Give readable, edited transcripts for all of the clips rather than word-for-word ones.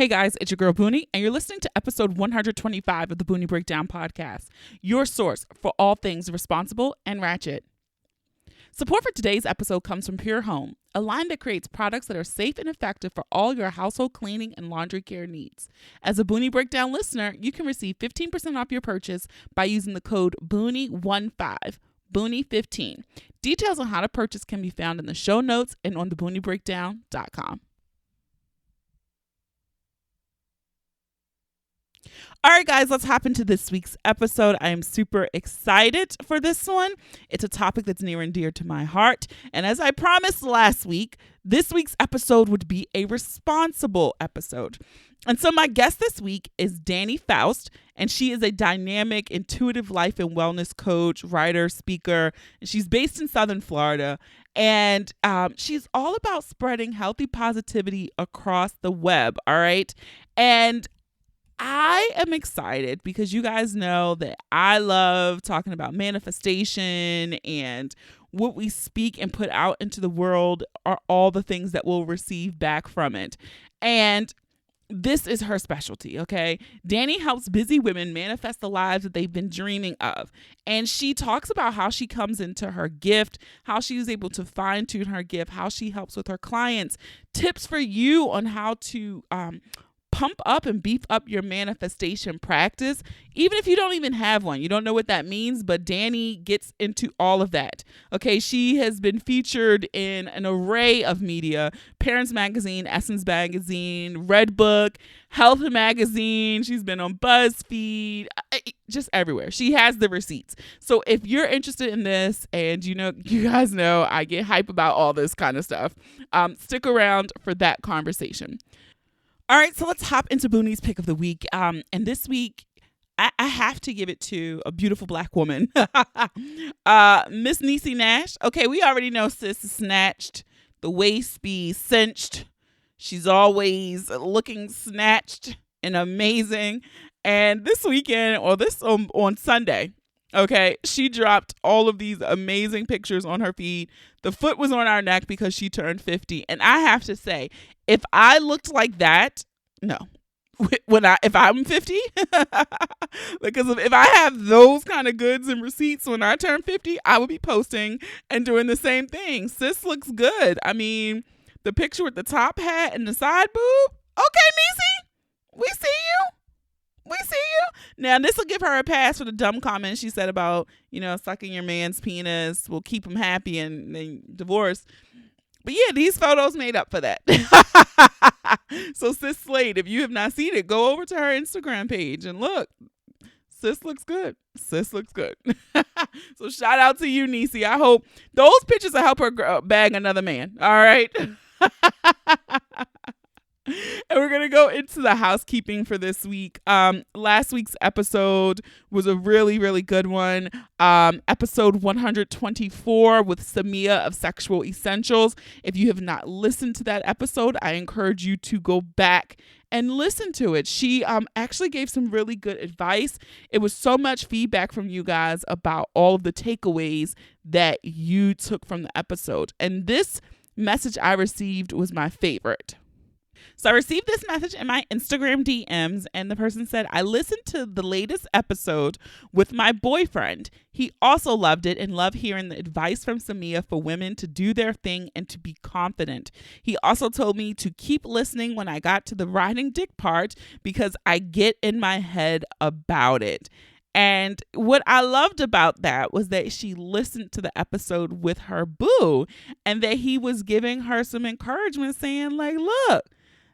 Hey guys, it's your girl Boonie, and you're listening to episode 125 of the Boonie Breakdown podcast, your source for all things responsible and ratchet. Support for today's episode comes from Pure Home, a line that creates products that are safe and effective for all your household cleaning and laundry care needs. As a Boonie Breakdown listener, you can receive 15% off your purchase by using the code BOONIE15, BOONIE15. Details on how to purchase can be found in the show notes and on thebooниebreakdown.com. All right, guys, let's hop into this week's episode. I am super excited for this one. It's a topic that's near and dear to my heart. And as I promised last week, this week's episode would be a responsible episode. And so my guest this week is Dani Faust, and she is a dynamic, intuitive life and wellness coach, writer, speaker. And she's based in Southern Florida. And she's all about spreading healthy positivity across the web. All right. And I am excited because you guys know that I love talking about manifestation, and what we speak and put out into the world are all the things that we'll receive back from it. And this is her specialty, okay? Dani helps busy women manifest the lives that they've been dreaming of. And she talks about how she comes into her gift, how she is able to fine tune her gift, how she helps with her clients, tips for you on how to pump up and beef up your manifestation practice, even if you don't even have one. You don't know what that means, but Dani gets into all of that. Okay, she has been featured in an array of media: Parents Magazine, Essence Magazine, Redbook, Health Magazine. She's been on BuzzFeed, just everywhere. She has the receipts. So if you're interested in this, and you guys know I get hype about all this kind of stuff, stick around for that conversation. All right, so let's hop into Boonie's pick of the week. And this week, I have to give it to a beautiful Black woman, Miss Niecy Nash. Okay, we already know sis is snatched, the waist be cinched. She's always looking snatched and amazing. And this weekend, or on Sunday, okay, she dropped all of these amazing pictures on her feed. The foot was on our neck because she turned 50. And I have to say, if I looked like that, no. If I'm 50, because if I have those kind of goods and receipts when I turn 50, I would be posting and doing the same thing. Sis looks good. I mean, the picture with the top hat and the side boob. Okay, Niecy, we see you. We see you. Now, this will give her a pass for the dumb comment she said about, sucking your man's penis will keep him happy and then divorce. But yeah, these photos made up for that. So sis Slade, if you have not seen it, go over to her Instagram page and look. Sis looks good. Sis looks good. So shout out to you, Niecy. I hope those pictures will help her bag another man. All right. And we're going to go into the housekeeping for this week. Last week's episode was a really, really good one. Episode 124 with Samia of Sexual Essentials. If you have not listened to that episode, I encourage you to go back and listen to it. She actually gave some really good advice. It was so much feedback from you guys about all of the takeaways that you took from the episode. And this message I received was my favorite. So I received this message in my Instagram DMs, and the person said, I listened to the latest episode with my boyfriend. He also loved it and loved hearing the advice from Samia for women to do their thing and to be confident. He also told me to keep listening when I got to the riding dick part because I get in my head about it. And what I loved about that was that she listened to the episode with her boo, and that he was giving her some encouragement, saying like, look,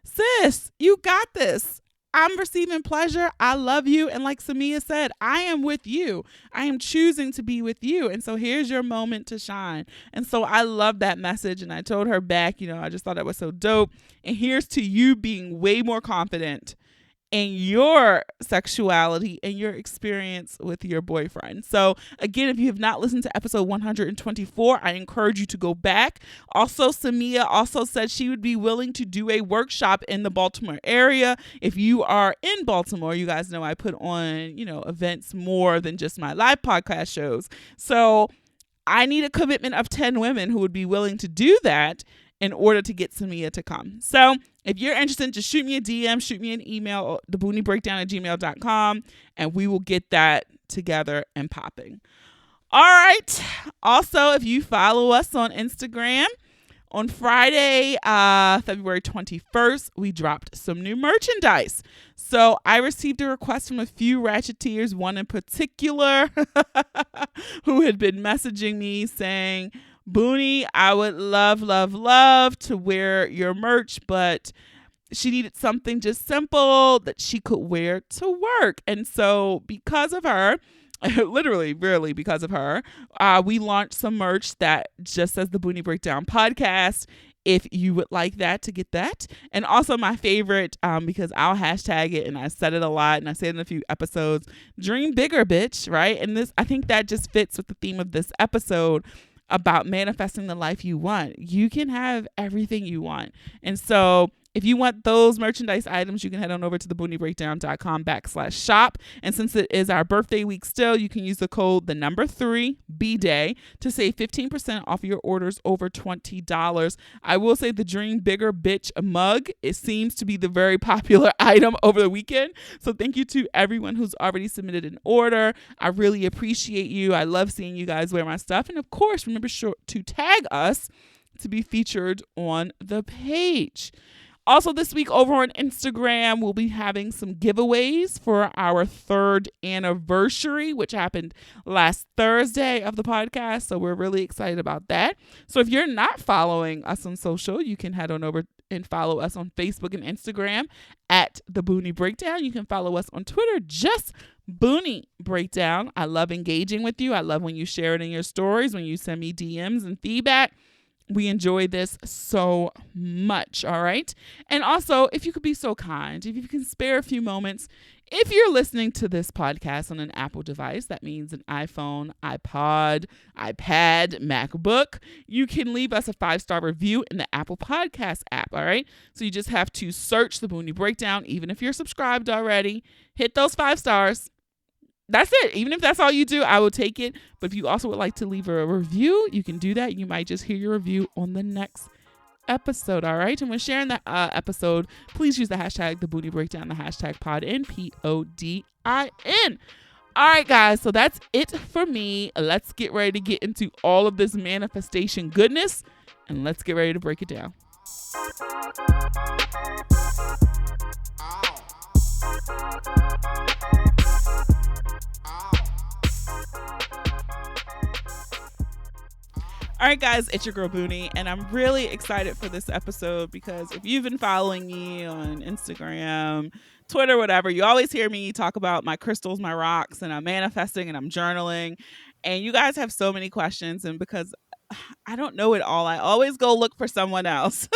sis, you got this. I'm receiving pleasure. I love you. And like Samia said, I am with you. I am choosing to be with you. And so here's your moment to shine. And so I love that message. And I told her back, I just thought that was so dope. And here's to you being way more confident in your sexuality and your experience with your boyfriend. So again, if you have not listened to episode 124, I encourage you to go back. Also, Samia also said she would be willing to do a workshop in the Baltimore area. If you are in Baltimore, you guys know I put on, events more than just my live podcast shows. So I need a commitment of 10 women who would be willing to do that. in order to get Samia to come. So if you're interested, just shoot me a DM, shoot me an email, theboonieBreakdown@gmail.com, and we will get that together and popping. All right. Also, if you follow us on Instagram, on Friday, February 21st, we dropped some new merchandise. So I received a request from a few Ratcheteers, one in particular, who had been messaging me saying, Boonie, I would love, love, love to wear your merch, but she needed something just simple that she could wear to work. And so because of her, literally, really because of her, we launched some merch that just says the Boonie Breakdown podcast. If you would like that, to get that. And also my favorite, because I'll hashtag it and I said it a lot and I said it in a few episodes, dream bigger, bitch, right? And this, I think that just fits with the theme of this episode about manifesting the life you want. You can have everything you want. And so if you want those merchandise items, you can head on over to theboonieBreakdown.com/shop. And since it is our birthday week still, you can use the code the number 3 BDAY to save 15% off your orders over $20. I will say the Dream Bigger Bitch mug, it seems to be the very popular item over the weekend. So thank you to everyone who's already submitted an order. I really appreciate you. I love seeing you guys wear my stuff. And of course, remember to tag us to be featured on the page. Also this week over on Instagram, we'll be having some giveaways for our 3rd anniversary, which happened last Thursday of the podcast. So we're really excited about that. So if you're not following us on social, you can head on over and follow us on Facebook and Instagram at The Boonie Breakdown. You can follow us on Twitter, just Boonie Breakdown. I love engaging with you. I love when you share it in your stories, when you send me DMs and feedback. We enjoy this so much, all right? And also, if you could be so kind, if you can spare a few moments, if you're listening to this podcast on an Apple device, that means an iPhone, iPod, iPad, MacBook, you can leave us a 5-star review in the Apple Podcast app, all right? So you just have to search the Boonie Breakdown, even if you're subscribed already, hit those 5 stars. That's it. Even if that's all you do, I will take it. But if you also would like to leave a review, you can do that. You might just hear your review on the next episode. All right. And when sharing that episode, please use the hashtag the Boonie Breakdown, the hashtag PODIN, PODIN. All right, guys. So that's it for me. Let's get ready to get into all of this manifestation goodness, and let's get ready to break it down. All right, guys, it's your girl Boonie, and I'm really excited for this episode because if you've been following me on Instagram, Twitter, whatever, you always hear me talk about my crystals, my rocks, and I'm manifesting and I'm journaling. And you guys have so many questions, and because I don't know it all, I always go look for someone else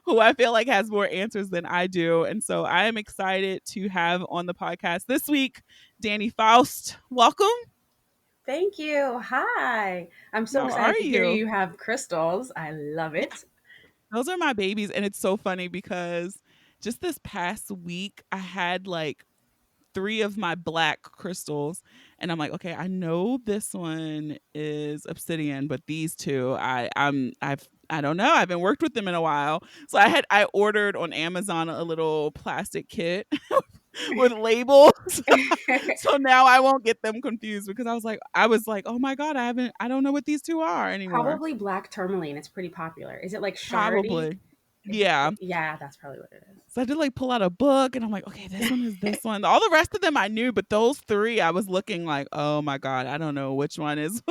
who I feel like has more answers than I do. And so I am excited to have on the podcast this week, Dani Faust. Welcome. Thank you. Hi. I'm so How excited are to hear you? you have crystals. I love it. Those are my babies. And it's so funny because just this past week, I had like 3 of my black crystals. And I'm like, okay, I know this one is obsidian, but these 2, I don't know. I haven't worked with them in a while. So I ordered on Amazon a little plastic kit with labels. So now I won't get them confused because I was like, oh my God, I don't know what these 2 are anymore. Probably black tourmaline. It's pretty popular. Is it like shardy? Probably. Yeah. Yeah, that's probably what it is. So I did like pull out a book and I'm like, okay, this one is this one. All the rest of them I knew, but those 3 I was looking like, oh my God, I don't know which one is.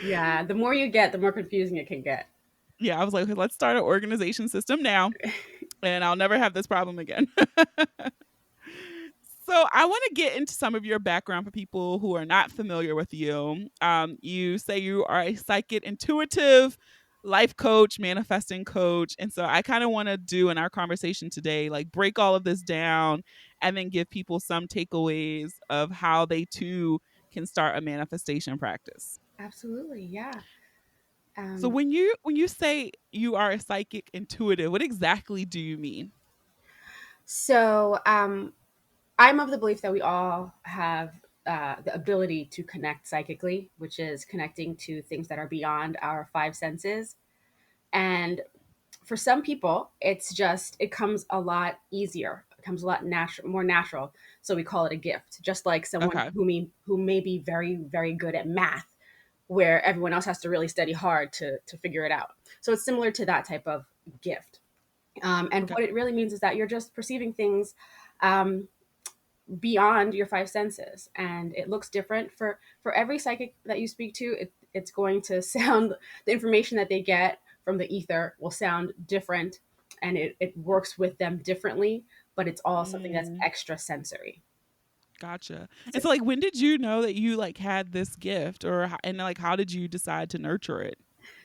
Yeah, the more you get, the more confusing it can get. Yeah, I was like, okay, let's start an organization system now and I'll never have this problem again. So I want to get into some of your background for people who are not familiar with you. You say you are a psychic intuitive life coach, manifesting coach. And so I kind of want to do in our conversation today, like break all of this down and then give people some takeaways of how they too can start a manifestation practice. Absolutely, yeah. So when you say you are a psychic intuitive, what exactly do you mean? So I'm of the belief that we all have the ability to connect psychically, which is connecting to things that are beyond our five senses. And for some people, it comes a lot easier. It comes a lot more natural. So we call it a gift. Just like someone Okay. who may be very, very good at math, where everyone else has to really study hard to figure it out. So it's similar to that type of gift. And Okay. what it really means is that you're just perceiving things um, beyond your five senses, and it looks different for every psychic that you speak to. It's going to sound, the information that they get from the ether will sound different, and it works with them differently, but it's all something that's Mm, extra sensory. gotcha. So, And so, like, when did you know that you like had this gift, and like, how did you decide to nurture it?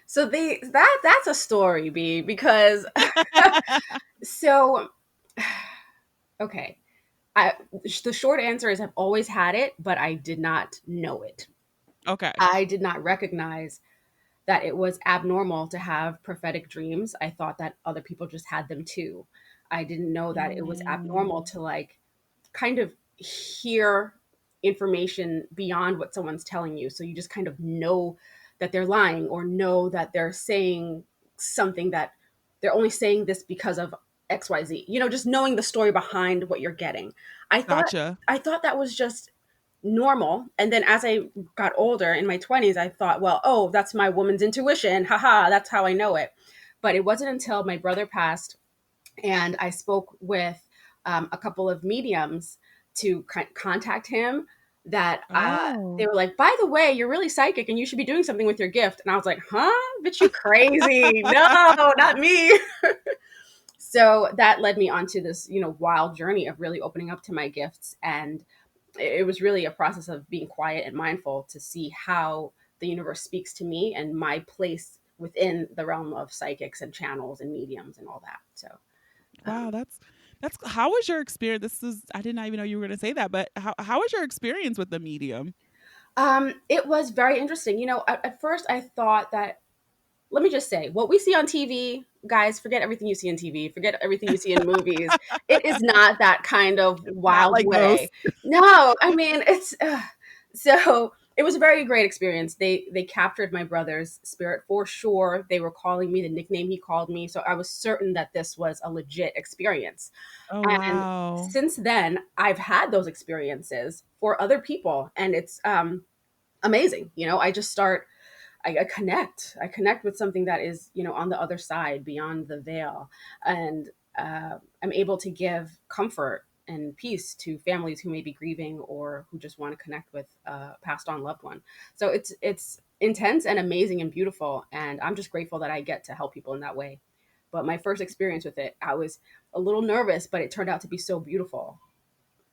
so that's a story, B, because so okay. I the short answer is I've always had it, but I did not know it. Okay. I did not recognize that it was abnormal to have prophetic dreams. I thought that other people just had them too. I didn't know that it was abnormal Mm, to like kind of hear information beyond what someone's telling you. So you just kind of know that they're lying, or know that they're saying something, that they're only saying this because of XYZ. You know, just knowing the story behind what you're getting. I thought gotcha. I thought that was just normal. And then as I got older in my 20s, I thought, well, oh, that's my woman's intuition. Haha, that's how I know it. But it wasn't until my brother passed and I spoke with a couple of mediums to contact him that they Oh. were like, by the way, you're really psychic and you should be doing something with your gift. And I was like, huh? Bitch, you crazy. No, not me. So that led me onto this, wild journey of really opening up to my gifts. And it was really a process of being quiet and mindful to see how the universe speaks to me and my place within the realm of psychics and channels and mediums and all that. So, Wow, um, that's how was your experience? This is I did not even know you were going to say that, but how was your experience with the medium? it was very interesting. At first I thought that, let me just say, what we see on TV, guys, forget everything you see on TV, forget everything you see in movies. It is not that kind of It's not wild like most. way. No, I mean, it's so it was a very great experience. They captured my brother's spirit for sure. They were calling me the nickname he called me, so I was certain that this was a legit experience. Oh And wow. since then, I've had those experiences for other people, and it's amazing. I just start I connect with something that is, on the other side, beyond the veil, and I'm able to give comfort and peace to families who may be grieving or who just want to connect with a passed on loved one. So it's intense and amazing and beautiful, and I'm just grateful that I get to help people in that way. But my first experience with it, I was a little nervous, but it turned out to be so beautiful.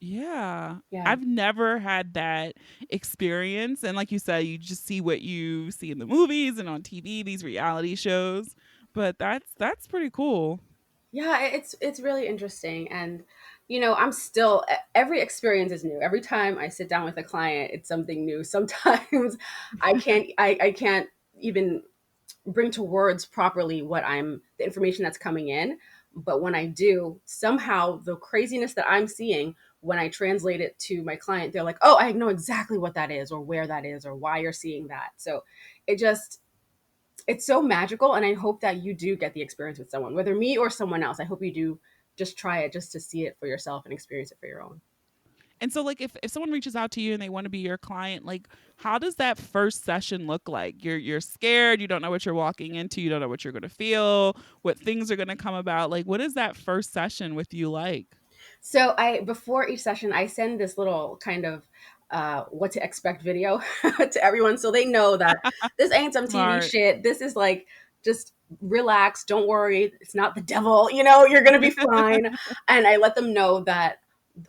Yeah. Yeah. I've never had that experience. And like you said, you just see what you see in the movies and on TV, these reality shows. But that's pretty cool. Yeah, it's really interesting. And I'm still, every experience is new. Every time I sit down with a client, it's something new. Sometimes I can't even bring to words properly the information that's coming in. But when I do, somehow the craziness that I'm seeing, when I translate it to my client, they're like, "Oh, I know exactly what that is, or where that is, or why you're seeing that." So it just it's so magical, and I hope that you do get the experience with someone, whether me or someone else. I hope you do just try it, just to see it for yourself and experience it for your own. And so like if someone reaches out to you and they want to be your client, like how does that first session look like? You're scared, you don't know what you're walking into, you don't know what you're going to feel, what things are going to come about. Like what is that first session with you like? So I before each session, I send this little kind of what to expect video to everyone, so they know that this ain't some TV Smart. shit. This is like, just relax, don't worry, it's not the devil. You're gonna be fine. And I let them know that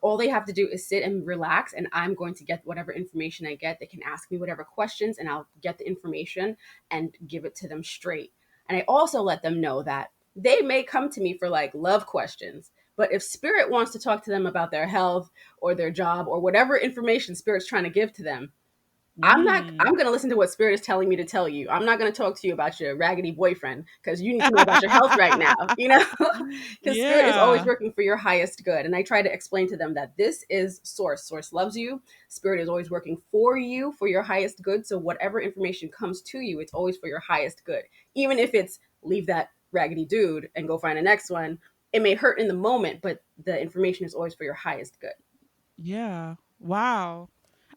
all they have to do is sit and relax, and I'm going to get whatever information I get. They can ask me whatever questions, and I'll get the information and give it to them straight. And I also let them know that they may come to me for like love questions, but if spirit wants to talk to them about their health or their job or whatever information spirit's trying to give to them, Mm. I'm going to listen to what spirit is telling me to tell you. I'm not going to talk to you about your raggedy boyfriend because you need to know about your health right now, you know? Because spirit is always Yeah. working for your highest good. And I try to explain to them that this is source. Source loves you. Spirit is always working for you for your highest good. So whatever information comes to you, it's always for your highest good. Even if it's leave that raggedy dude and go find the next one, it may hurt in the moment, but the information is always for your highest good. Yeah. Wow.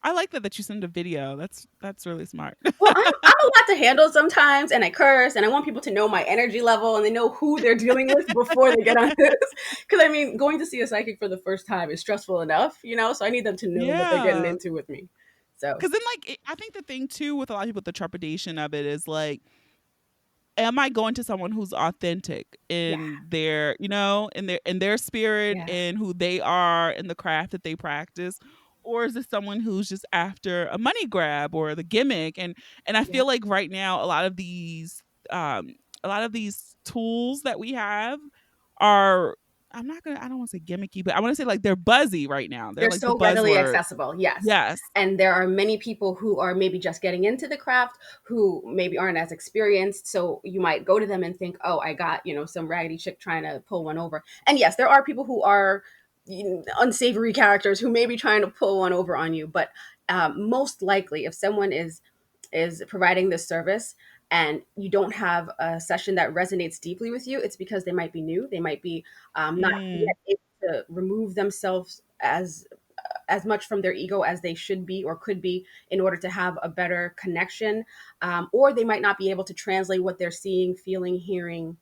I like that you send a video. That's really smart. Well, I'm a lot to handle sometimes, and I curse, and I want people to know my energy level, and they know who they're dealing with before they get on this. Because I mean, going to see a psychic for the first time is stressful enough, you know. So I need them to know what they're getting Yeah. into with me. So Cause then I think the thing too with a lot of people, the trepidation of it is like, am I going to someone who's authentic yeah, in their, in their spirit yeah, and who they are in the craft that they practice? Or is it someone who's just after a money grab or the gimmick? And I yeah. feel like right now um a lot of these tools that we have are, I don't want to say gimmicky, but I want to say like they're buzzy right now. They're They're like the so readily buzzword. accessible, yes. Yes. And there are many people who are maybe just getting into the craft who maybe aren't as experienced. So you might go to them and think, oh, I got, some raggedy chick trying to pull one over. And yes, there are people who are unsavory characters who may be trying to pull one over on you. But most likely, if someone is providing this service and you don't have a session that resonates deeply with you, it's because they might be new. They might be not Mm, yet able to remove themselves as much from their ego as they should be or could be in order to have a better connection, or they might not be able to translate what they're seeing, feeling, hearing,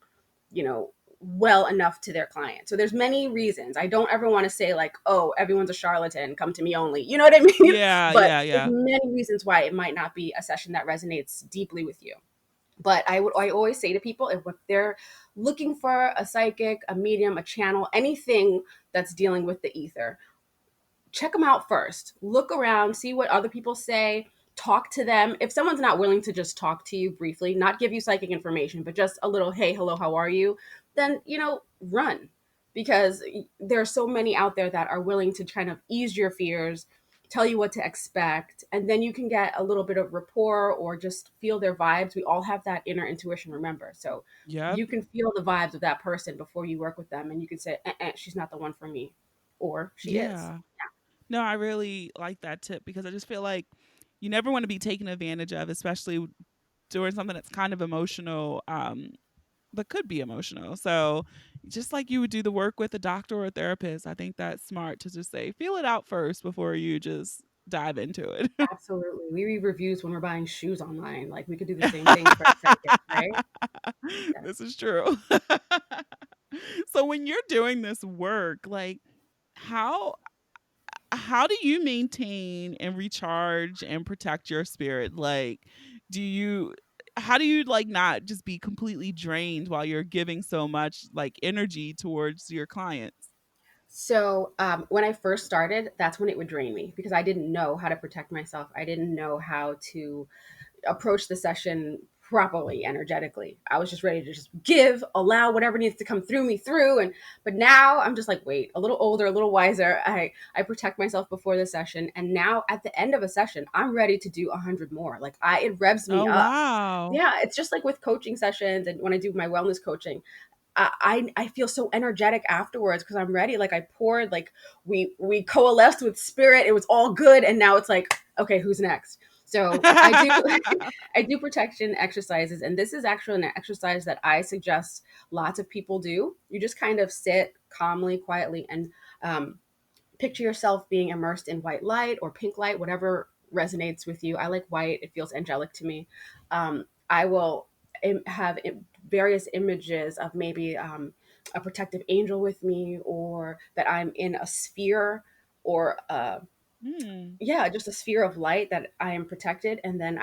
well enough to their client. So there's many reasons. I don't ever want to say like, oh, everyone's a charlatan, come to me only, you know what I mean? yeah, But yeah, there's yeah. many reasons why it might not be a session that resonates deeply with you. But I always say to people, if they're looking for a psychic, a medium, a channel, anything that's dealing with the ether, check them out first. Look around, see what other people say, talk to them. If someone's not willing to just talk to you briefly, not give you psychic information, but just a little, hey, hello, how are you? Then, run. Because there are so many out there that are willing to kind of ease your fears, tell you what to expect, and then you can get a little bit of rapport or just feel their vibes. We all have that inner intuition, remember. So Yep. you can feel the vibes of that person before you work with them, and you can say, she's not the one for me, or she is. Yeah. No, I really like that tip because I just feel like you never want to be taken advantage of, especially doing something that's kind of emotional, that could be emotional. So, just like you would do the work with a doctor or a therapist, I think that's smart to just say, feel it out first before you just dive into it. Absolutely. We read reviews when we're buying shoes online. Like we could do the same thing for a psychic, right? This Yes. is true. So, when you're doing this work, like, how how do you maintain and recharge and protect your spirit? Like, do you how do you like not just be completely drained while you're giving so much like energy towards your clients? So when I first started, that's when it would drain me because I didn't know how to protect myself. I didn't know how to approach the session properly energetically. I was just ready to just give, allow whatever needs to come through me through. And but now I'm just like, wait, a little older, a little wiser. I protect myself before the session. And now at the end of a session, I'm ready to do 100 more. Like it revs me Oh up. wow. Yeah, it's just like with coaching sessions and when I do my wellness coaching, I feel so energetic afterwards because I'm ready. Like I poured, like we coalesced with spirit. It was all good, and now it's like, okay, who's next? So I do I do protection exercises, and this is actually an exercise that I suggest lots of people do. You just kind of sit calmly, quietly, and picture yourself being immersed in white light or pink light, whatever resonates with you. I like white; it feels angelic to me. I will have various images of maybe a protective angel with me, or that I'm in a sphere, or Hmm. yeah, just a sphere of light that I am protected. And then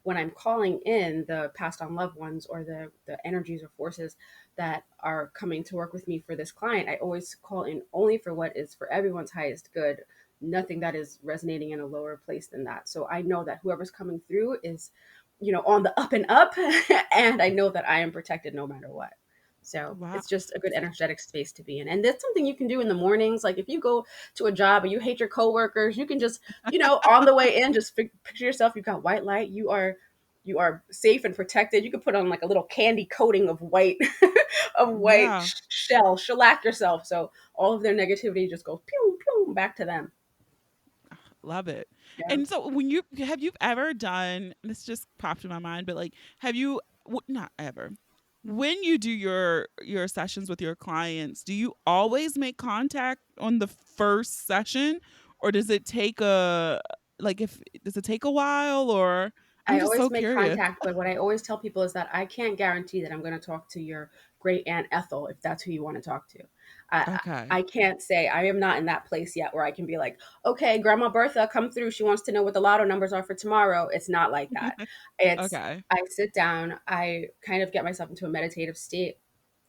when I'm calling in the passed on loved ones or the energies or forces that are coming to work with me for this client, I always call in only for what is for everyone's highest good, nothing that is resonating in a lower place than that. So I know that whoever's coming through is, on the up and up, and I know that I am protected no matter what. So Wow. it's just a good energetic space to be in. And that's something you can do in the mornings. Like if you go to a job and you hate your coworkers, you can just, on the way in, just picture yourself, you've got white light, you are safe and protected. You can put on like a little candy coating of white of white Yeah. shellac yourself. So all of their negativity just goes pew pew back to them. Love it. Yeah. And so when you ever done, this just popped in my mind, but like have you not ever. When you do your sessions with your clients, do you always make contact on the first session, or does it take a like if does it take a while, or I'm I just so always make curious. contact, but what I always tell people is that I can't guarantee that I'm going to talk to your great aunt Ethel if that's who you want to talk to. I Okay. I can't say, I am not in that place yet where I can be like, okay, Grandma Bertha, come through. She wants to know what the lotto numbers are for tomorrow. It's not like that. It's Okay. I sit down, I kind of get myself into a meditative state,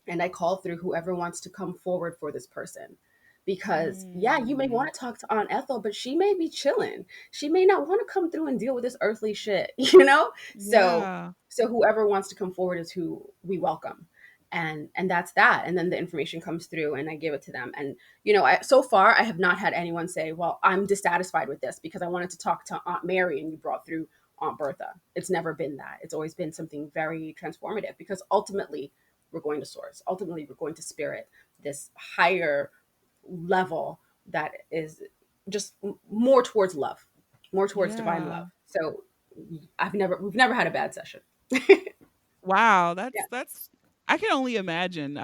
and I call through whoever wants to come forward for this person. Because yeah, you may Mm, want to talk to Aunt Ethel, but she may be chilling. She may not want to come through and deal with this earthly shit, you know? So yeah. so whoever wants to come forward is who we welcome. And that's that. And then the information comes through and I give it to them. And so far I have not had anyone say, "Well, I'm dissatisfied with this because I wanted to talk to Aunt Mary and you brought through Aunt Bertha." It's never been that. It's always been something very transformative because ultimately we're going to source. Ultimately, we're going to spirit, this higher level that is just more towards love, more towards divine Yeah. love. So we've never had a bad session. Wow, Yeah, that's I can only imagine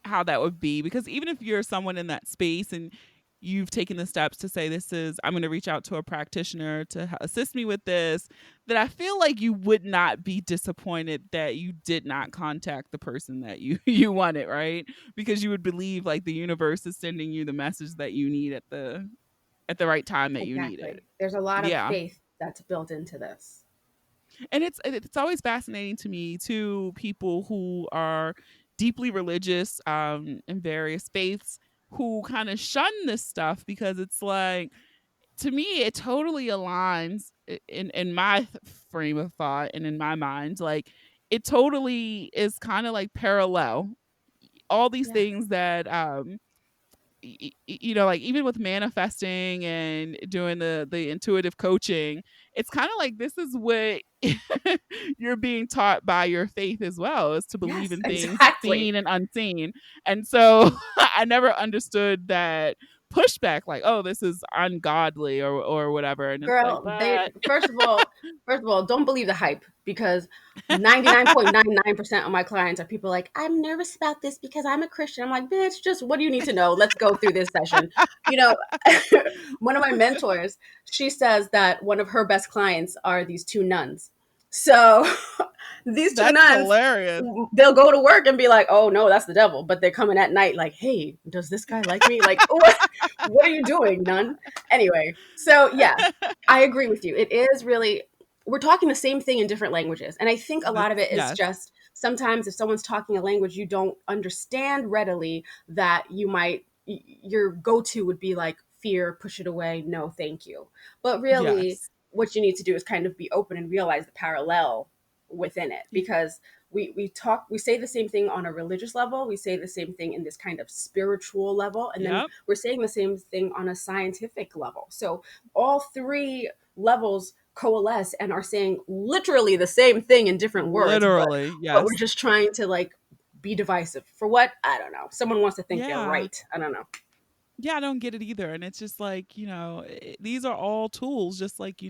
how that would be, because even if you're someone in that space and you've taken the steps to say this is I'm going to reach out to a practitioner to assist me with this, that I feel like you would not be disappointed that you did not contact the person that you you wanted, right? Because you would believe like the universe is sending you the message that you need at the right time that you need it. exactly. There's a lot of Yeah. faith that's built into this. And it's always fascinating to me to people who are deeply religious in various faiths who kind of shun this stuff, because it's like, to me it totally aligns in my frame of thought and in my mind, like it totally is kind of like parallel all these Yeah, things that like even with manifesting and doing the intuitive coaching, it's kind of like this is what you're being taught by your faith as well, is to believe yes, in things exactly. seen and unseen. And so I never understood that pushback, like, oh, this is ungodly or whatever. And it's like, Girl, they but first of all, don't believe the hype because 99.99% of my clients are people like, "I'm nervous about this because I'm a Christian." I'm like, "Bitch, just what do you need to know? Let's go through this session." You know, one of my mentors, she says that one of her best clients are these two nuns. So, these two that's nuns, hilarious. they'll go to work and be like, "Oh no, that's the devil," but they're coming at night like, "Hey, does this guy like me?" Like, what are you doing, nun? Anyway, so yeah, I agree with you. It is really, we're talking the same thing in different languages. And I think a lot of it is Yes. just sometimes if someone's talking a language you don't understand readily, that your go to would be like fear, push it away, no, thank you. But really, Yes. what you need to do is kind of be open and realize the parallel within it, Yeah. because we say the same thing on a religious level, we say the same thing in this kind of spiritual level, and then Yep. we're saying the same thing on a scientific level. So all three levels coalesce and are saying literally the same thing in different words, Literally. but we're Yes. just trying to like be divisive for what, I don't know, someone wants to think they're Yeah. right, I don't know. Yeah, I don't get it either. And it's just like, these are all tools, just like,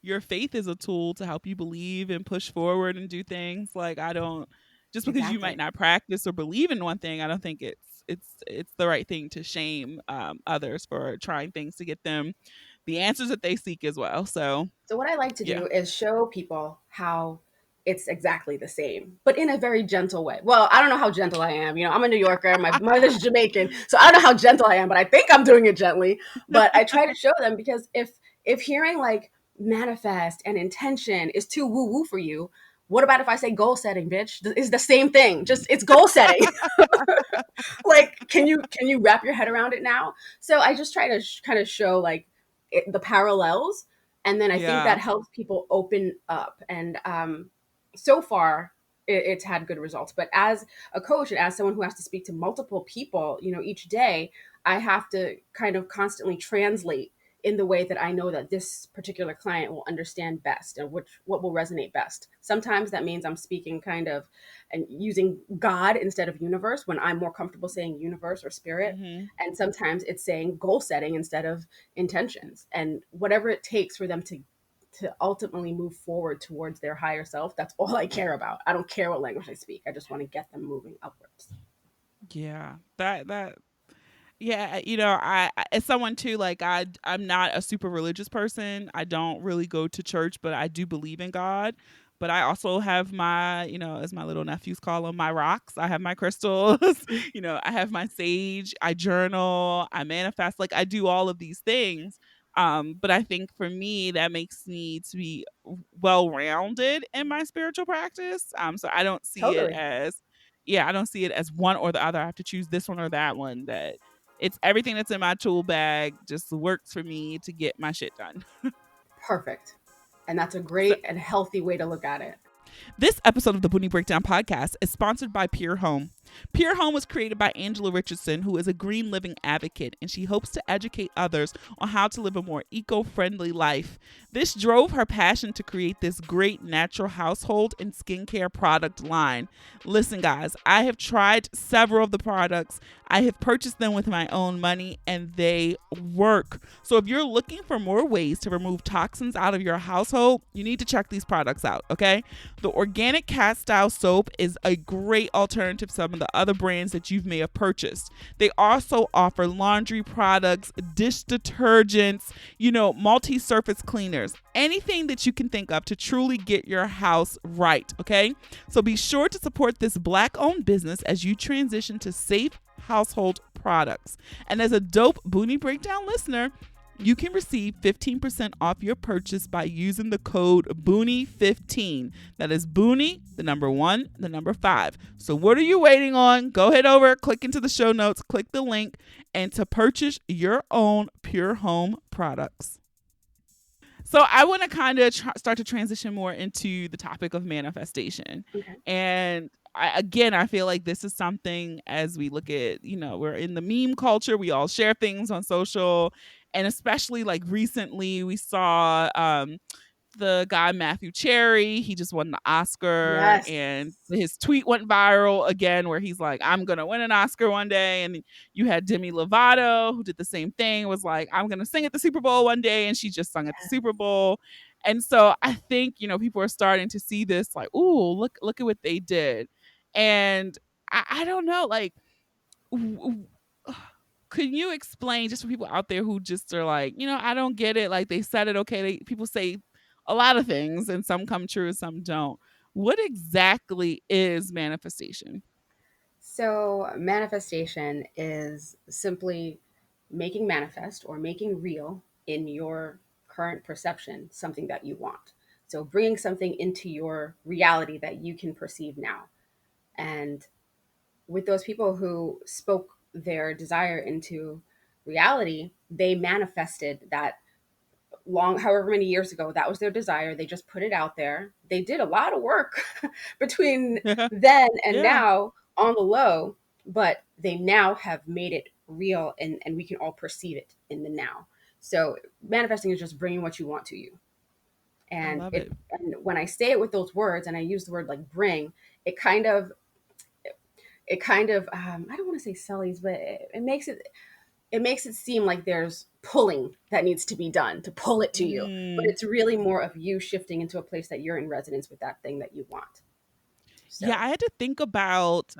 your faith is a tool to help you believe and push forward and do things. Like, I don't, just because you might Exactly. not practice or believe in one thing, I don't think it's the right thing to shame others for trying things to get them the answers that they seek as well. So, So what I like to yeah. do is show people how it's exactly the same, but in a very gentle way. Well, I don't know how gentle I am. I'm a New Yorker. My mother's Jamaican, so I don't know how gentle I am, but I think I'm doing it gently. But I try to show them, because if hearing like manifest and intention is too woo woo for you, what about if I say goal setting, bitch? It's the same thing. Just it's goal setting. Like, can you wrap your head around it now? So I just try to kind of show like the parallels, and then I think that Yeah. helps people open up. And so far, it's had good results. But as a coach and as someone who has to speak to multiple people, each day, I have to kind of constantly translate in the way that I know that this particular client will understand best and what will resonate best. Sometimes that means I'm speaking kind of and using God instead of universe when I'm more comfortable saying universe or spirit. Hmm. And sometimes it's saying goal setting instead of intentions. And whatever it takes for them to ultimately move forward towards their higher self, that's all I care about. I don't care what language I speak. I just want to get them moving upwards. Yeah, that yeah, as someone too, like I'm not a super religious person. I don't really go to church, but I do believe in God. But I also have my, as my little nephews call them, my rocks. I have my crystals. I have my sage. I journal. I manifest. Like I do all of these things. But I think for me, that makes me to be well rounded in my spiritual practice. So I don't see it Totally. as, yeah, I don't see it as one or the other. I have to choose this one or that one. That it's everything that's in my tool bag just works for me to get my shit done. Perfect. And that's a So, great and healthy way to look at it. this episode of the Boonie Breakdown podcast is sponsored by Pure Home. Pure Home was created by Angela Richardson, who is a green living advocate, and she hopes to educate others on how to live a more eco friendly life. This drove her passion to create this great natural household and skincare product line. Listen, guys, I have tried several of the products. I have purchased them with my own money, and they work. So if you're looking for more ways to remove toxins out of your household, you need to check these products out, okay? The organic cat style soap is a great alternative to some of the other brands that you may have purchased. They also offer laundry products, dish detergents, multi surface cleaners, anything that you can think of to truly get your house right, okay? So be sure to support this Black owned business as you transition to safe household products. And as a dope Boonie Breakdown listener, you can receive 15% off your purchase by using the code Boonie15. That is Boonie, the number 1, the number 5. So what are you waiting on? Go head over, click into the show notes, click the link, and to purchase your own Pure Home products. So I want to kind of start to transition more into the topic of manifestation. Okay. And I feel like this is something as we look at, we're in the meme culture. We all share things on social. And especially like recently, we saw the guy Matthew Cherry. He just won the Oscar, Yes. and his tweet went viral again, where he's like, "I'm gonna win an Oscar one day." And you had Demi Lovato, who did the same thing, was like, "I'm gonna sing at the Super Bowl one day," and she just sung at the Super Bowl. And so I think people are starting to see this, like, "Ooh, look at what they did," and I don't know, like can you explain just for people out there who just are like, I don't get it. Like they said it okay. People say a lot of things and some come true, some don't. What exactly is manifestation? So, manifestation is simply making manifest or making real in your current perception something that you want. So, bringing something into your reality that you can perceive now. And with those people who spoke their desire into reality, they manifested that long, however many years ago, that was their desire. They just put it out there. They did a lot of work between Yeah. then and Yeah. now on the low, but they now have made it real, and we can all perceive it in the now. So manifesting is just bringing what you want to you. I And love it, it. and when I say it with those words and I use the word like bring, it kind of, I don't want to say sullies, but it makes it seem like there's pulling that needs to be done to pull it to you, but Mm. it's really more of you shifting into a place that you're in resonance with that thing that you want. Yeah, So I had to think about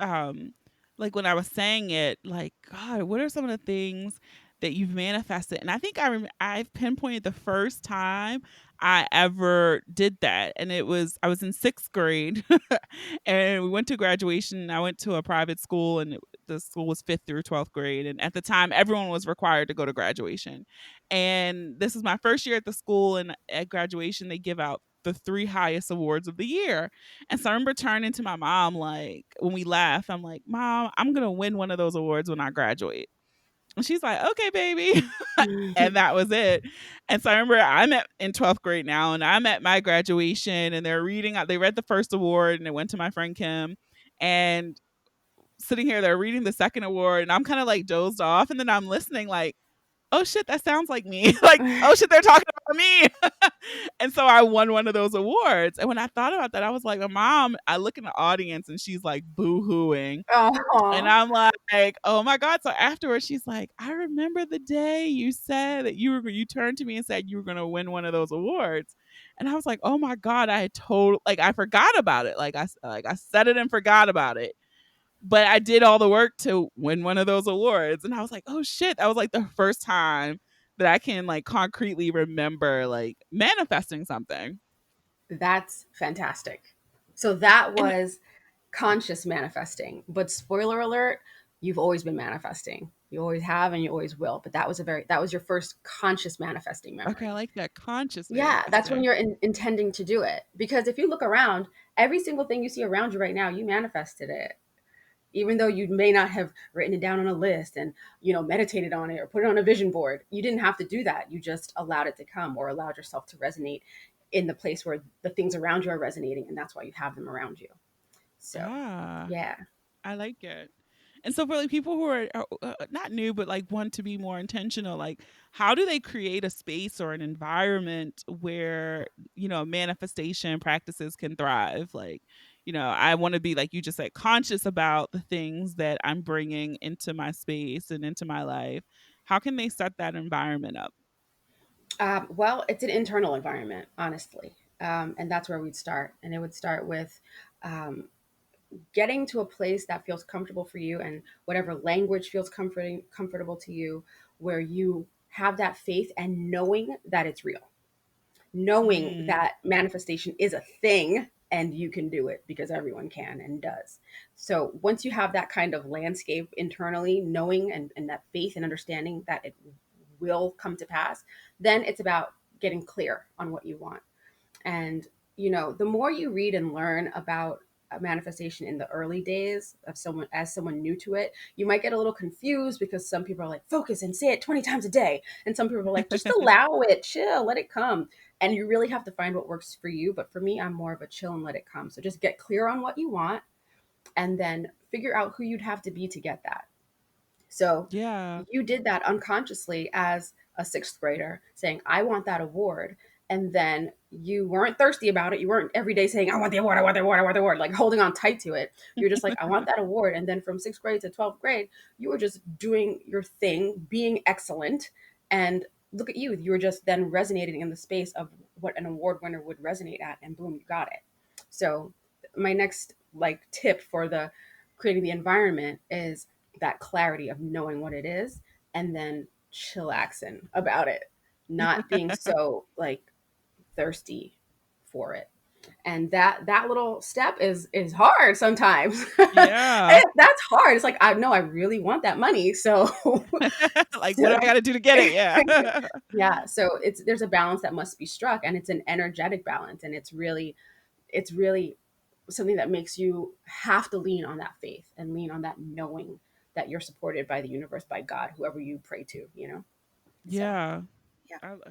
like when I was saying it, like, God, what are some of the things that you've manifested? And I think I've pinpointed the first time I ever did that. And I was in 6th grade and we went to graduation. I went to a private school, and the school was 5th through 12th grade. And at the time, everyone was required to go to graduation. And this is my first year at the school. And at graduation, they give out the 3 highest awards of the year. And so I remember turning to my mom, like when we laughed, I'm like, "Mom, I'm gonna win one of those awards when I graduate." And she's like, okay, baby. And that was it. And so I remember I'm in 12th grade now, and I'm at my graduation, and they're reading out, they read the first award, and it went to my friend Kim. And sitting here, they're reading the second award, and I'm kind of like dozed off. And then I'm listening, like, oh shit, that sounds like me. Like, oh shit, they're talking about me. And so I won one of those awards. And when I thought about that, I was like, my mom, I look in the audience and she's like boo hooing. And Oh, I'm like, oh my God. So afterwards, she's like, I remember the day you said that you turned to me and said you were going to win one of those awards. And I was like, oh my God, I had told, like, I forgot about it. Like I said it and forgot about it. But I did all the work to win one of those awards. And I was like, oh shit. That was like the first time that I can like concretely remember like manifesting something. that's fantastic. So that And was conscious manifesting. But spoiler alert, you've always been manifesting. You always have and you always will. But that was your first conscious manifesting okay, I memory. like that conscious Yeah, that's when manifesting. you're intending to do it. Because if you look around, every single thing you see around you right now, you manifested it. Even though you may not have written it down on a list and meditated on it or put it on a vision board, you didn't have to do that. You just allowed it to come or allowed yourself to resonate in the place where the things around you are resonating, and that's why you have them around you. So Ah, yeah. I like it. And so for like people who are not new but like want to be more intentional, like how do they create a space or an environment where manifestation practices can thrive? Like, I want to be like you just said, conscious about the things that I'm bringing into my space and into my life. How can they set that environment up? Well, it's an internal environment, honestly. And that's where we'd start. And it would start with um, getting to a place that feels comfortable for you and whatever language feels comfortable to you, where you have that faith and knowing that it's real, knowing Mm, that manifestation is a thing and you can do it because everyone can and does. So once you have that kind of landscape internally, knowing and that faith and understanding that it will come to pass, then it's about getting clear on what you want. And the more you read and learn about a manifestation in the early days of someone as someone new to it, you might get a little confused because some people are like, focus and say it 20 times a day. And some people are like, just allow it, chill, let it come. And you really have to find what works for you. But for me, I'm more of a chill and let it come. So just get clear on what you want and then figure out who you'd have to be to get that. So yeah. you did that unconsciously as a sixth grader, saying, I want that award. And then you weren't thirsty about it. You weren't every day saying, I want the award, I want the award, I want the award, like holding on tight to it. You're just like, I want that award. And then from sixth grade to 12th grade, you were just doing your thing, being excellent. And look at you. You were just then resonating in the space of what an award winner would resonate at. And boom, you got it. So my next like tip for the creating the environment is that clarity of knowing what it is and then chillaxing about it, not being so like thirsty for it. And that little step is hard sometimes. Yeah. That's hard. It's like, I know I really want that money, so Like what do I got to do to get it? Yeah. yeah, so there's a balance that must be struck, and it's an energetic balance, and it's really something that makes you have to lean on that faith and lean on that knowing that you're supported by the universe, by God, whoever you pray to. So Yeah. yeah.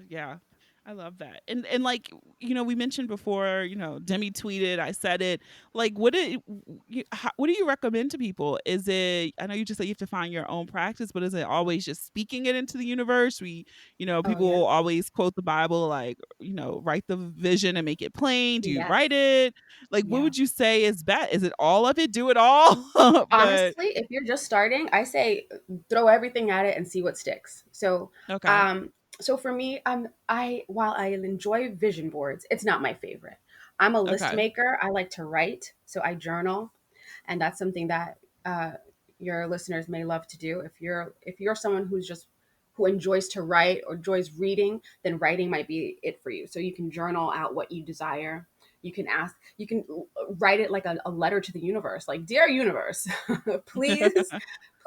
Yeah, I love that. And like we mentioned before, Demi tweeted, I said it. Like, what do you recommend to people? Is it? I know you just said you have to find your own practice, but is it always just speaking it into the universe? Oh People yeah. always quote the Bible, like write the vision and make it plain. Do you Yes. write it? Like, what Yeah. would you say is best? Is it all of it? Do it all? But Honestly, if you're just starting, I say throw everything at it and see what sticks. So, okay, um, so for me, I while I enjoy vision boards, it's not my favorite. I'm a list okay, maker. I like to write, so I journal, and that's something that your listeners may love to do. If you're someone who enjoys to write or enjoys reading, then writing might be it for you. So you can journal out what you desire. You can write it like a letter to the universe, like, dear universe, please,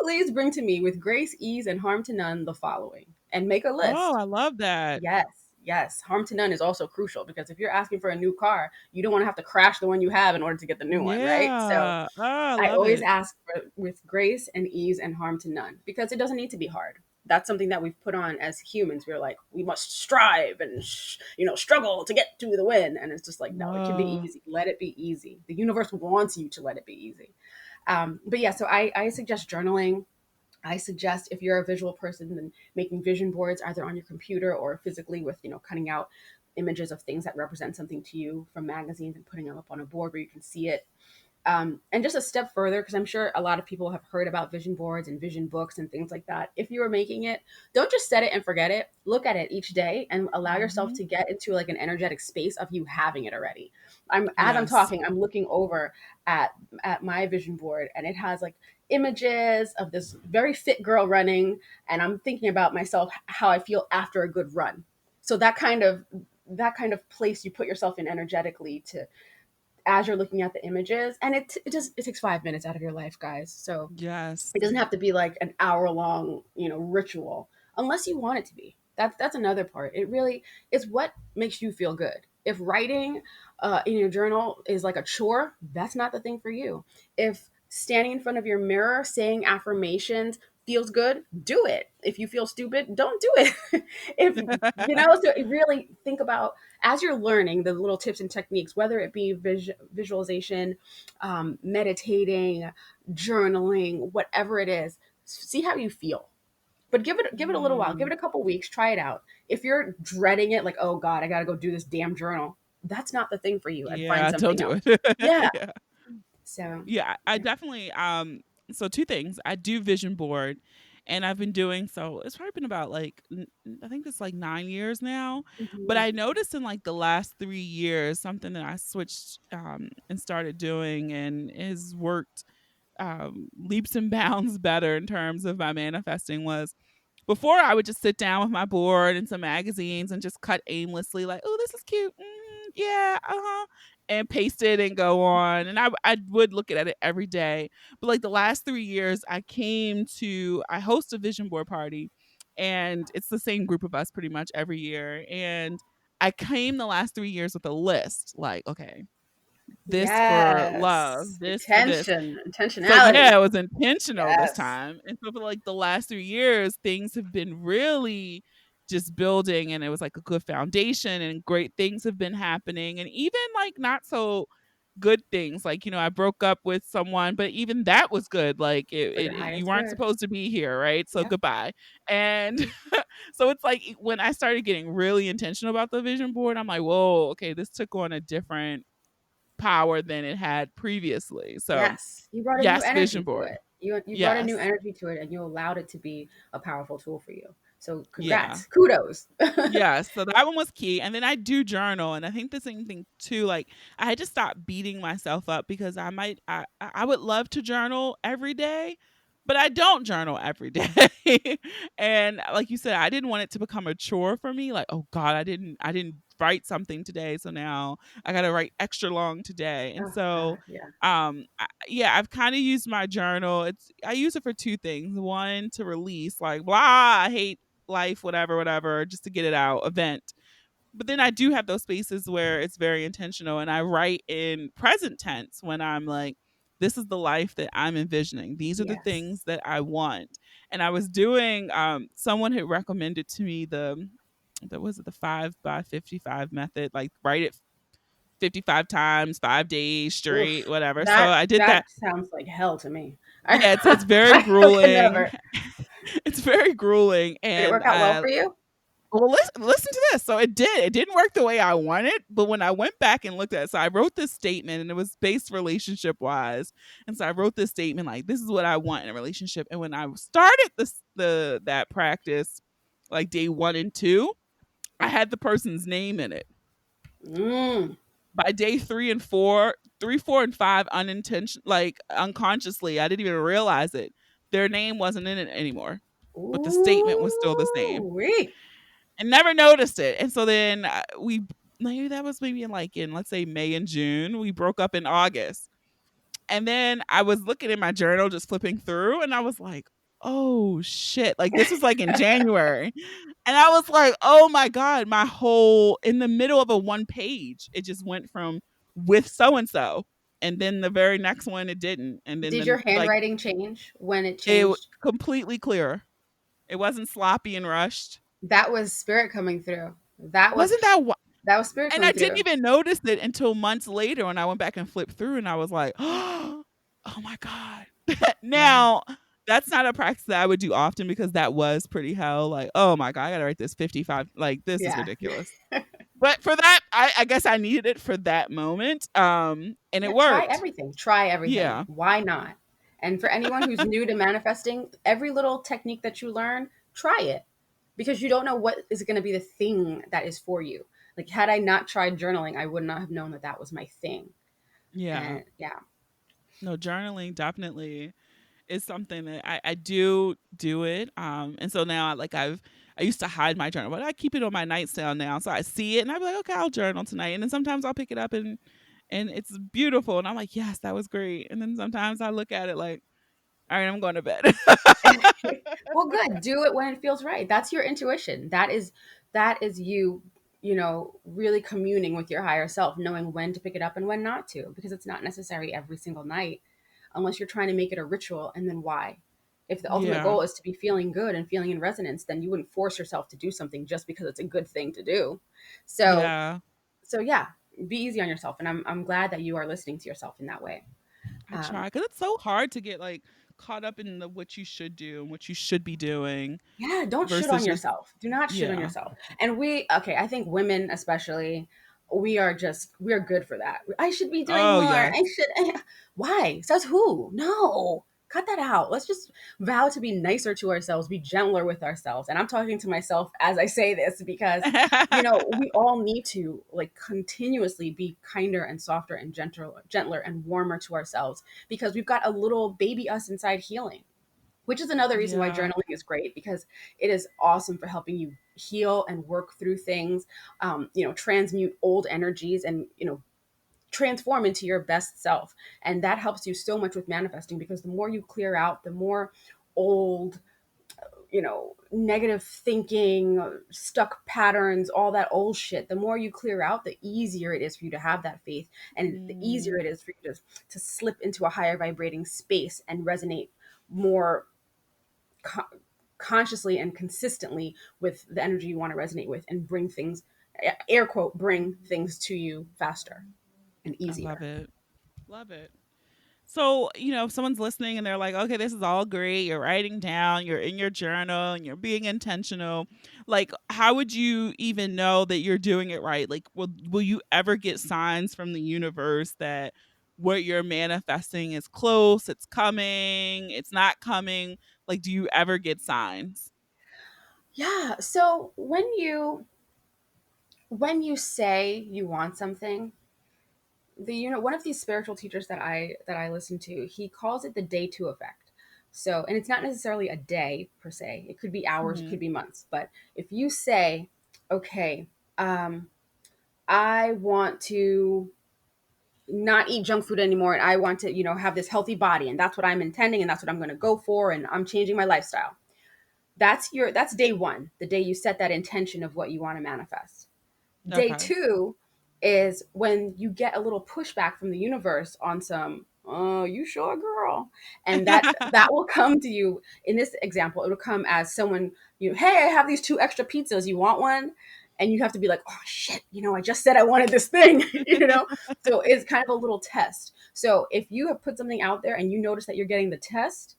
please bring to me with grace, ease, and harm to none the following, and make a oh, list. I love that. Yes, Yes, harm to none is also crucial, because if you're asking for a new car, you don't want to have to crash the one you have in order to get the new one, right? So Yeah. Oh, I I love always it. ask for, with grace and ease and harm to none, because it doesn't need to be hard. That's something that we've put on as humans. We're like, we must strive and struggle to get to the win, and it's just like, no, it can be Whoa. easy. Let it be easy. The universe wants you to let it be easy. But yeah, so I suggest journaling. I suggest, if you're a visual person, then making vision boards either on your computer or physically, with cutting out images of things that represent something to you from magazines and putting them up on a board where you can see it. And just a step further, because I'm sure a lot of people have heard about vision boards and vision books and things like that. If you are making it, don't just set it and forget it. Look at it each day and allow yourself Mhm. to get into like an energetic space of you having it already. As I'm Yes. talking, I'm looking over at my vision board, and it has like images of this very fit girl running, and I'm thinking about myself, how I feel after a good run. So that kind of place you put yourself in energetically, to as you're looking at the images, and it takes 5 minutes out of your life, guys. So Yes. it doesn't have to be like an hour long ritual, unless you want it to be. That's another part. It really is what makes you feel good. If writing in your journal is like a chore, that's not the thing for you. If standing in front of your mirror saying affirmations feels good, do it. If you feel stupid, don't do it. If so really think about, as you're learning the little tips and techniques, whether it be visualization, meditating, journaling, whatever it is, see how you feel. But give it a little while. Give Mm. it a couple weeks. Try it out. If you're dreading it, like, oh God, I gotta go do this damn journal, that's not the thing for you, and find Yeah, don't something do else. it. Yeah. Yeah. So Yeah, I yeah. definitely so two things. I do vision board and I've been doing so it's probably been about like I think it's like 9 years now. But Mhm. I noticed in like the last 3 years something that I switched and started doing and has worked leaps and bounds better in terms of my manifesting was before I would just sit down with my board and some magazines and just cut aimlessly, like, "Oh, this is cute. Yeah, uh-huh," and paste it and go on. And I would look at it every day. But like the last 3 years, I host a vision board party, and it's the same group of us pretty much every year. And I came the last 3 years with a list, like, okay, this for love, Yes. this for this. Intention, So yeah, intentionality. it was intentional this Yes. time. And so for like the last 3 years, things have been really just building and it was like a good foundation and great things have been happening and even like not so good things. Like, I broke up with someone, but even that was good. Like For the you highest weren't good. supposed to be here, right? So Yep. goodbye. And so it's like when I started getting really intentional about the vision board, I'm like, whoa, okay, this took on a different power than it had previously. So Yes. You brought a new yes, energy vision to board. it. You brought a new Yes. energy to it, and you allowed it to be a powerful tool for you. So Yeah. congrats. Kudos. Yes, so that one was key, and then I do journal, and I think the same thing too, like, I had to stop beating myself up because I would love to journal every day, but I don't journal every day. And like you said, I didn't want it to become a chore for me, like, "Oh god, I didn't write something today, so now I gotta write extra long today." And Oh so, God, yeah. yeah, I've kinda used my journal. I use it for 2 things. One, to release, like, "Blah, I hate life, whatever, whatever," just to get it out, event. But then I do have those spaces where it's very intentional and I write in present tense when I'm like, this is the life that I'm envisioning. These are the things Yes. that I want. And I was doing, someone had recommended to me the was it the 5 by 55 method, like write it 55 times, 5 days straight, Oof. whatever. So That I did that that. sounds like hell to me. Yeah, it's very I could grueling. never. It's very grueling. Did it And work out well for you? well, listen to this. So it did. It didn't work the way I wanted, but when I went back and looked at it, so I wrote this statement and it was based relationship wise. And so I wrote this statement like this is what I want in a relationship. And when I started that practice, like day 1 and 2, I had the person's name in it. Mm. By day 3 and 4, 3, 4, and 5, like unconsciously, I didn't even realize it. Their name wasn't in it anymore, but the statement was still the same. Ooh, wee. And never noticed it. And so then we maybe that was maybe in let's say May and June. We broke up in August. And then I was looking in my journal, just flipping through, and I was like, oh shit. Like this was like in January. And I was like, oh my God, my whole, in the middle of a one page, it just went from with so and so. And then the very next one, it didn't. And then Did your like handwriting change when it it changed? completely clear. It wasn't sloppy and rushed. That was spirit coming through. That was Wasn't that that was spirit And I coming didn't through. even notice it until months later when I went back and flipped through and I was like, oh my God. Yeah. Now, that's not a practice that I would do often because that was pretty hell. Like, oh my God, I gotta write this 55. Like, this is Yeah. ridiculous. But for that, I guess I needed it for that moment. And it Yeah, try worked. everything. Try everything. Yeah. Why not? And for anyone who's new to manifesting, every little technique that you learn, try it because you don't know what is going to be the thing that is for you. Like, had I not tried journaling, I would not have known that that was my thing. Yeah. And yeah, No, journaling definitely is something that I do it. And so now I used to hide my journal, but I keep it on my nightstand now. So I see it and I'm like, okay, I'll journal tonight. And then sometimes I'll pick it up and it's beautiful. And I'm like, yes, that was great. And then sometimes I look at it like, all right, I'm going to bed. well, good. Do it when it feels right. That's your intuition. That is you, really communing with your higher self, knowing when to pick it up and when not to, because it's not necessary every single night unless you're trying to make it a ritual. And then why? If the ultimate Yeah. goal is to be feeling good and feeling in resonance, then you wouldn't force yourself to do something just because it's a good thing to do. So, Yeah. so yeah, be easy on yourself. And I'm glad that you are listening to yourself in that way. I try Um, because it's so hard to get like caught up in what you should do and what you should be doing Yeah, don't shit on versus just, yourself. Do not shit on yeah. yourself. And okay, I think women especially, we are good for that. I should be doing Oh, more. I yes. should. Why? Says who? No. Cut that out. Let's just vow to be nicer to ourselves, be gentler with ourselves. And I'm talking to myself as I say this because, we all need to like continuously be kinder and softer and gentler and warmer to ourselves because we've got a little baby us inside healing, which is another reason why Yeah. journaling is great because it is awesome for helping you heal and work through things, transmute old energies and, transform into your best self. And that helps you so much with manifesting because the more you clear out, the more old, negative thinking, stuck patterns, all that old shit, the more you clear out, the easier it is for you to have that faith. And the easier Mm, it is for you to slip into a higher vibrating space and resonate more co- consciously and consistently with the energy you want to resonate with and bring things, air quote, bring things to you faster and I love easier. it. Love it. So, if someone's listening and they're like, okay, this is all great, you're writing down, you're in your journal, and you're being intentional, like, how would you even know that you're doing it right? Like, will you ever get signs from the universe that what you're manifesting is close, it's coming, it's not coming? Like, do you ever get signs? Yeah. So when you say you want something, one of these spiritual teachers that I listen to, he calls it the day two effect. So, and it's not necessarily a day per se. It could be hours, it Hmm. could be months. But if you say, okay, um, I want to not eat junk food anymore and I want to, have this healthy body and that's what I'm intending and that's what I'm going to go for and I'm changing my lifestyle. That's day 1, the day you set that intention of what you want to manifest. Day Okay. 2 is when you get a little pushback from the universe on some, oh, you sure, girl? And that will come to you. In this example, it'll come as someone, hey, I have these 2 extra pizzas. You want one? And you have to be like, oh shit, I just said I wanted this thing, So it's kind of a little test. So if you have put something out there and you notice that you're getting the test,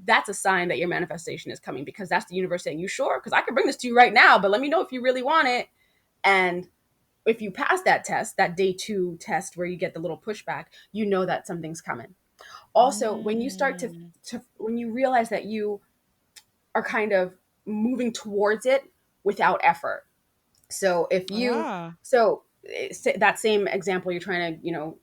that's a sign that your manifestation is coming because that's the universe saying, you sure? Because I can bring this to you right now, but let me know if you really want it. And if you pass that test, that day 2 test where you get the little pushback, you know that something's coming. Also, when you start Mm. to when you realize that you are kind of moving towards it without effort. So if you Ah. so that same example, you're trying to,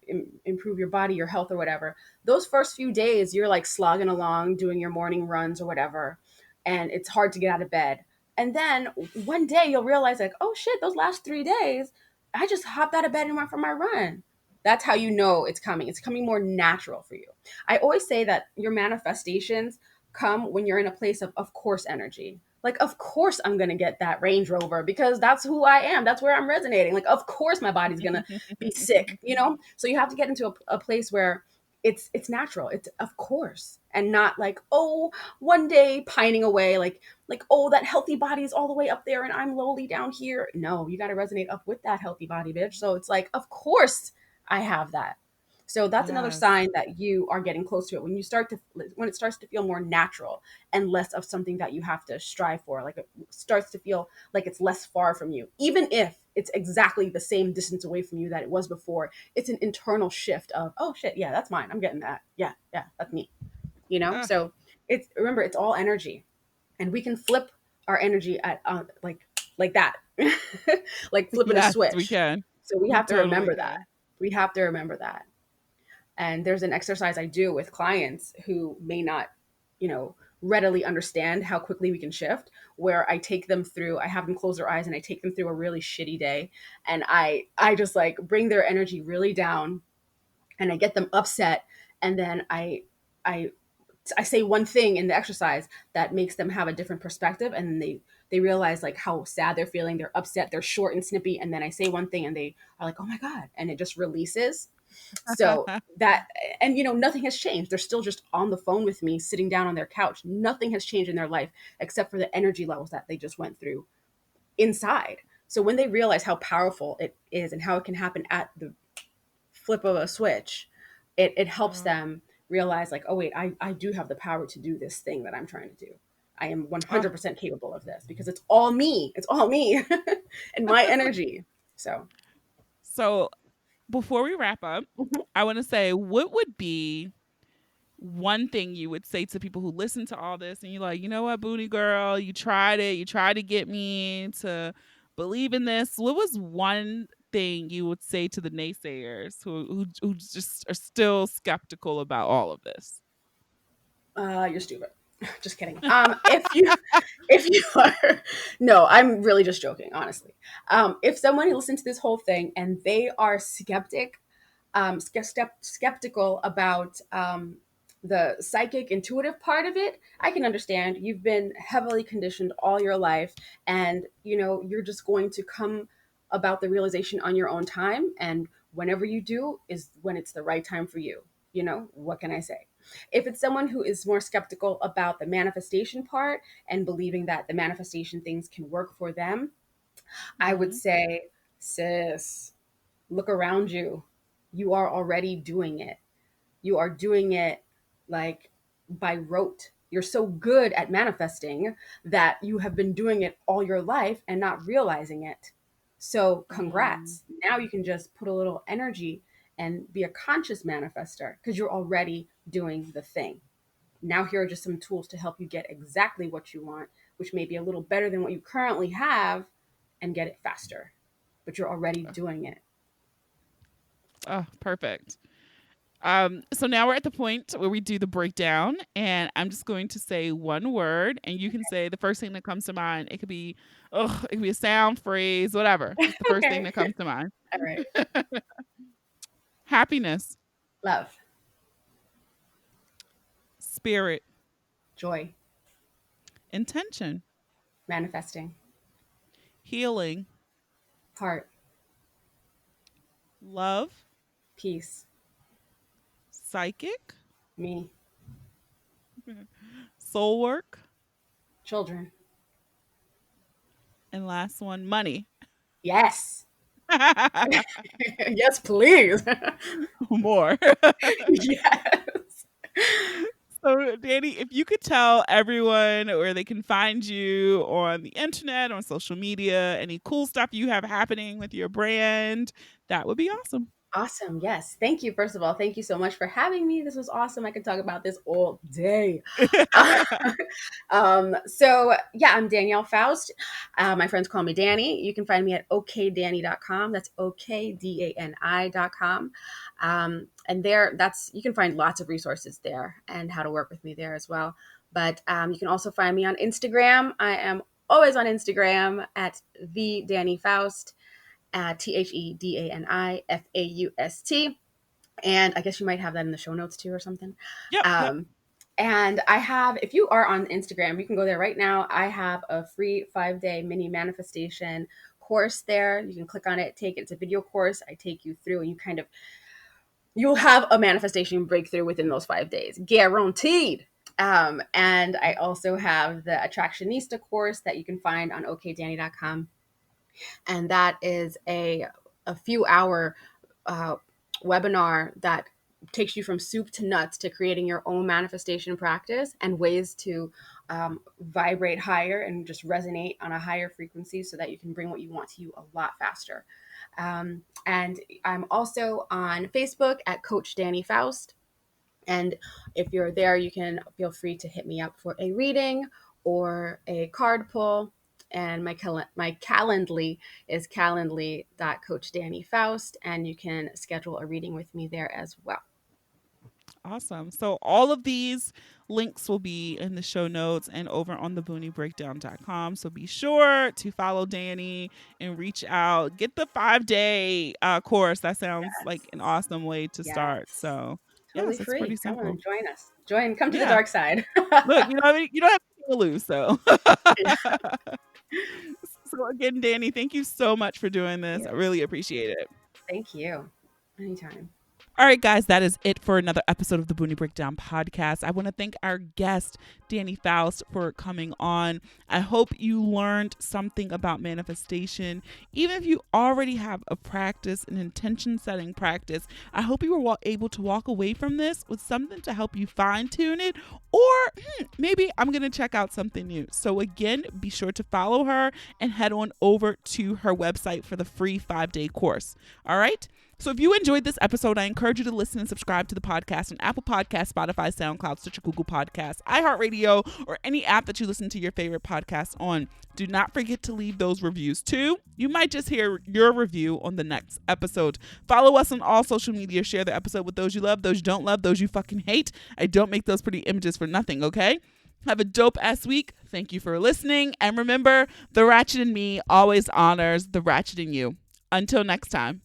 improve your body, your health or whatever. Those first few days you're like slogging along doing your morning runs or whatever, and it's hard to get out of bed. And then one day you'll realize like, oh shit, those last 3 days I just hopped out of bed and went for my run. That's how you know it's coming. It's coming more natural for you. I always say that your manifestations come when you're in a place of course energy. Like, of course I'm gonna get that Range Rover because that's who I am. That's where I'm resonating. Like, of course my body's gonna be sick, you know? So you have to get into a place where it's natural. It's of course. And not like, oh, one day pining away, like, oh, that healthy body is all the way up there and I'm lowly down here. No, you gotta resonate up with that healthy body, bitch. So it's like, of course I have that. So that's another Yes. sign that you are getting close to it when it starts to feel more natural and less of something that you have to strive for. Like it starts to feel like it's less far from you, even if it's exactly the same distance away from you that it was before. It's an internal shift of, oh shit, yeah, that's mine. I'm getting that. Yeah, yeah, that's me. You know. Uh, So it's remember, it's all energy, and we can flip our energy at like that, like flipping a yes, we switch. can. So we We have to totally remember that. can. We have to remember that. And there's an exercise I do with clients who may not, readily understand how quickly we can shift, where I have them close their eyes and I take them through a really shitty day. And I just like bring their energy really down and I get them upset. And then I, I say one thing in the exercise that makes them have a different perspective. And then they realize like how sad they're feeling. They're upset. They're short and snippy. And then I say one thing and they are like, oh my God. And it just releases. So that, and nothing has changed. They're still just on the phone with me, sitting down on their couch. Nothing has changed in their life except for the energy levels that they just went through inside. So when they realize how powerful it is and how it can happen at the flip of a switch, it helps Oh, them realize like, oh wait, I do have the power to do this thing that I'm trying to do. I am oh. 100% capable of this because it's all me. It's all me and my energy. So So before we wrap up, mhm. I want to say what would be one thing you would say to people who listen to all this and you're like, you know what, Boonie girl, you tried it. You tried to get me to believe in this. What was one thing you would say to the naysayers who just are still skeptical about all of this? You're stupid. Just kidding. If you are, no, I'm really just joking, honestly. If someone listens to this whole thing and they are skeptical about the psychic intuitive part of it, I can understand. You've been heavily conditioned all your life, and you're just going to come about the realization on your own time. And whenever you do is when it's the right time for you. What can I say? If it's someone who is more skeptical about the manifestation part and believing that the manifestation things can work for them, I would Mm-hmm. say, sis, look around you. You are already doing it. You are doing it like by rote. You're so good at manifesting that you have been doing it all your life and not realizing it. So, Mm, congrats. Now you can just put a little energy and be a conscious manifester because you're already doing the thing. Now, here are just some tools to help you get exactly what you want, which may be a little better than what you currently have, and get it faster. But you're already doing it. oh, perfect. So now we're at the point where we do the breakdown, and I'm just going to say one word, and you can say the first thing that comes to mind. It could be a sound, phrase, whatever. Just the first thing Okay. that comes to mind. All right. Happiness, Love, spirit, joy, intention, manifesting, healing, heart, love, peace, psychic, me, soul work, children. and last one, money. Yes. Yes, please. More. Yes. So, Danny, if you could tell everyone where they can find you on the internet, on social media, any cool stuff you have happening with your brand, that would be awesome. Awesome. Yes. Thank you. First of all, thank you so much for having me. This was awesome. I could talk about this all day. So yeah, I'm Danielle Faust. My friends call me Dani. You can find me at okdani.com. That's okdani.com. And you can find lots of resources there and how to work with me there as well. But you can also find me on Instagram. I am always on Instagram at the Dani Faust, TheDaniFaust. And I guess you might have that in the show notes too or something. Yep, yep. Um, And I have, if you are on Instagram, you can go there right now. I have a free 5-day mini manifestation course there. You can click on it, take it. It's a video course. I take you through, and you'll have a manifestation breakthrough within those 5 days, guaranteed. And I also have the Attractionista course that you can find on okdanny.com. And that is a few hour uh, webinar that takes you from soup to nuts to creating your own manifestation practice and ways to vibrate higher and just resonate on a higher frequency so that you can bring what you want to you a lot faster. And I'm also on Facebook at Coach Dani Faust. And if you're there, you can feel free to hit me up for a reading or a card pull. And my Calendly is calendly.coachdanifaust, and you can schedule a reading with me there as well. Awesome. So all of these links will be in the show notes and over on the booniebreakdown.com. So be sure to follow Dani and reach out. Get the 5-day course. That sounds like an awesome way to start. So totally yes, it's free. pretty Come simple. on, join us. Come to the dark side. Look, you don't have anything to lose. So. So again, Dani, thank you so much for doing this. I really appreciate it. Thank you. Anytime. All right, guys, that is it for another episode of the Boonie Breakdown podcast. I want to thank our guest, Dani Faust, for coming on. I hope you learned something about manifestation. Even if you already have a practice, an intention setting practice, I hope you were able to walk away from this with something to help you fine tune it, or maybe I'm going to check out something new. So again, be sure to follow her and head on over to her website for the free 5-day course. All right. So if you enjoyed this episode, I encourage you to listen and subscribe to the podcast on Apple Podcasts, Spotify, SoundCloud, Stitcher, Google Podcasts, iHeartRadio, or any app that you listen to your favorite podcasts on. Do not forget to leave those reviews too. You might just hear your review on the next episode. Follow us on all social media. Share the episode with those you love, those you don't love, those you fucking hate. I don't make those pretty images for nothing, okay? Have a dope-ass week. Thank you for listening. And remember, the ratchet in me always honors the ratchet in you. Until next time.